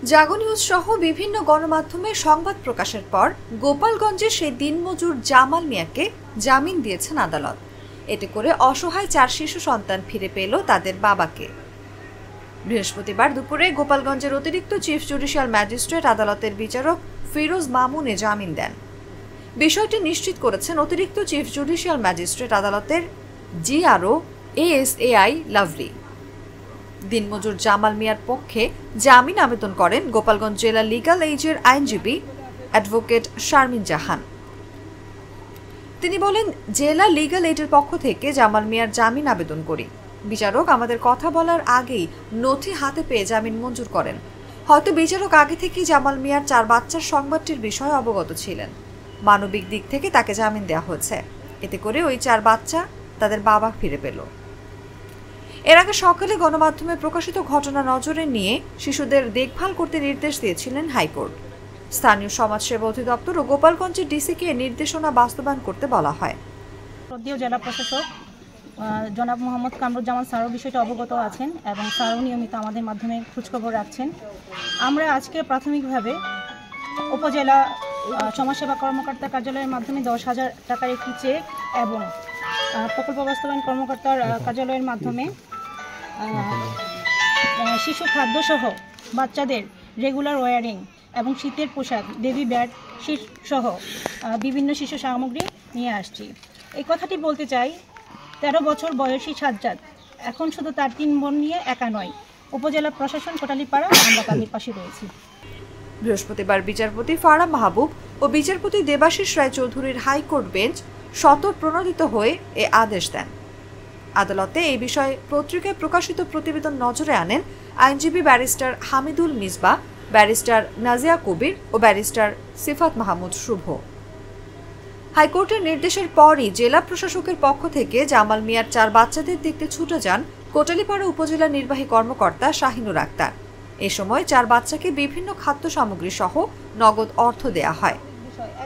জাগো news সহ বিভিন্ন গণমাধ্যমে সংবাদ প্রকাশের পর গোপালগঞ্জে সেই দিনমজুর জামাল মিয়াকে জামিন দিয়েছেন আদালত। এতে করে অসহায় 4 শিশু সন্তান ফিরে পেল তাদের বাবাকে। বৃহস্পতিবার দুপুরে গোপালগঞ্জের অতিরিক্ত চিফ জুডিশিয়াল ম্যাজিস্ট্রেট আদালতের বিচারক ফিরোজ মামুনে জামিন দেন। বিষয়টি নিশ্চিত করেছেন অতিরিক্ত চিফ জুডিশিয়াল ম্যাজিস্ট্রেট আদালতের জিআরও ASAI লাভলি। দিনমজুর জামাল মিয়ার পক্ষে জামিন আবেদন করেন গোপালগঞ্জ জেলা লিগ্যাল এইজের আইনজীবী অ্যাডভোকেট শারমিন জাহান। তিনি বলেন, জেলা লিগ্যাল এইডের পক্ষ থেকে জামাল মিয়ার জামিন আবেদন করি। বিচারক আমাদের কথা বলার আগেই নথি হাতে পেয়ে জামিন মঞ্জুর করেন। হয়তো বিচারক আগে থেকেই জামাল মিয়ার 4 বাচ্চার সংবাদটির বিষয়ে অবগত ছিলেন। মানবিক দিক থেকে তাকে জামিন দেওয়া হয়েছে। এতে করে ওই 4 বাচ্চা তাদের বাবা ফিরে পেল। এর আগে সকালে গণমাধ্যমে প্রকাশিত ঘটনা নজরে নিয়ে শিশুদের দেখভাল করতে নির্দেশ দিয়েছিলেন হাইকোর্ট। স্থানীয় সমাজসেবা অধিদপ্তর ও গোপালগঞ্জের ডিসিকে নির্দেশনা বাস্তবায়ন করতে বলা হয়। জেলা প্রশাসক জনাব মোহাম্মদ কামরুজ্জামান স্যারও বিষয়টা অবগত আছেন এবং স্যারও নিয়মিত আমাদের মাধ্যমে খোঁজখবর রাখছেন। আমরা আজকে প্রাথমিকভাবে উপজেলা সমাজসেবা কর্মকর্তা কার্যালয়ের মাধ্যমে 10,000 টাকার একটি চেক এবং প্রকল্প বাস্তবায়ন কর্মকর্তার কার্যালয়ের মাধ্যমে শিশু খাদ্যসহ বাচ্চাদের রেগুলার ওয়ারিং এবং শীতের পোশাক, বেবি ব্যাড সহ বিভিন্ন শিশু সামগ্রী নিয়ে আসছি। এই কথাটি বলতে চাই, 13 বছর বয়সী সাজ্জাদ এখন শুধু তার 3 বোন নিয়ে একা নয়, উপজেলা প্রশাসন কোটালীপাড়া আমরা তাদের পাশে রয়েছি। বৃহস্পতিবার বিচারপতি ফারাহ মাহবুব ও বিচারপতি দেবাশিস রায় চৌধুরীর হাইকোর্ট বেঞ্চ স্বতঃপ্রণোদিত হয়ে এ আদেশ দেন। আদালতে এই বিষয়ে পত্রিকায় প্রকাশিত প্রতিবেদন নজরে আনেন আইনজীবী ব্যারিস্টার হামিদুল মিসবাহ, ব্যারিস্টার নাজিয়া কবির ও ব্যারিস্টার সিফাত মাহমুদ শুভ। হাইকোর্টের নির্দেশের পরই জেলা প্রশাসকের পক্ষ থেকে জামাল মিয়ার 4 বাচ্চাদের দেখতে ছুটে যান কোটালীপাড়া উপজেলা নির্বাহী কর্মকর্তা শাহিনুর আক্তার। এ সময় 4 বাচ্চাকে বিভিন্ন খাদ্য সামগ্রী সহ নগদ অর্থ দেয়া হয়।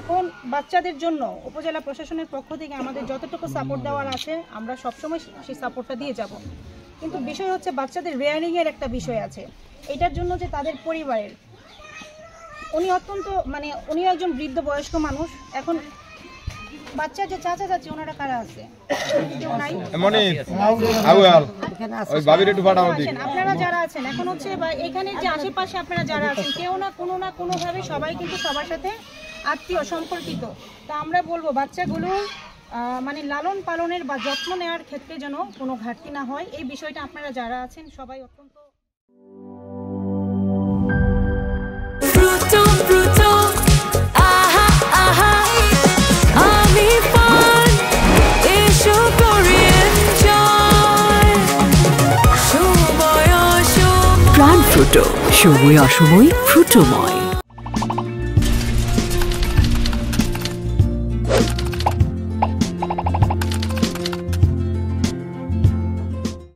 এখন বাচ্চাদের জন্য উপজেলা প্রশাসনের পক্ষ থেকে আমাদের যতটুকু সাপোর্ট দেওয়ার আছে আমরা সবসময় সেই সাপোর্টটা দিয়ে যাব। কিন্তু বিষয় হচ্ছে বাচ্চাদের রেয়ারিংয়ের একটা বিষয় আছে। এটার জন্য যে তাদের পরিবারের উনি একজন বৃদ্ধ বয়স্ক মানুষ। এখন বাচ্চা যে চাচা চাচি ওনারা কারা আছে আপনারা যারা আছেন এখন হচ্ছে বা এখানে যে আশেপাশে আপনারা যারা আছেন কেউ না কোনোভাবে সবাই কিন্তু সবার সাথে আত্মীয় সম্পর্কিত। তা আমরা বলবো বাচ্চাগুলো লালন পালনের বা যত্ন নেওয়ার ক্ষেত্রে যেন কোনো ঘাটতি না হয়, এই বিষয়টা আপনারা যারা আছেন সবাই অত্যন্ত প্রাণ ফ্রুটো, সময় অসময় ফ্রুটোময়।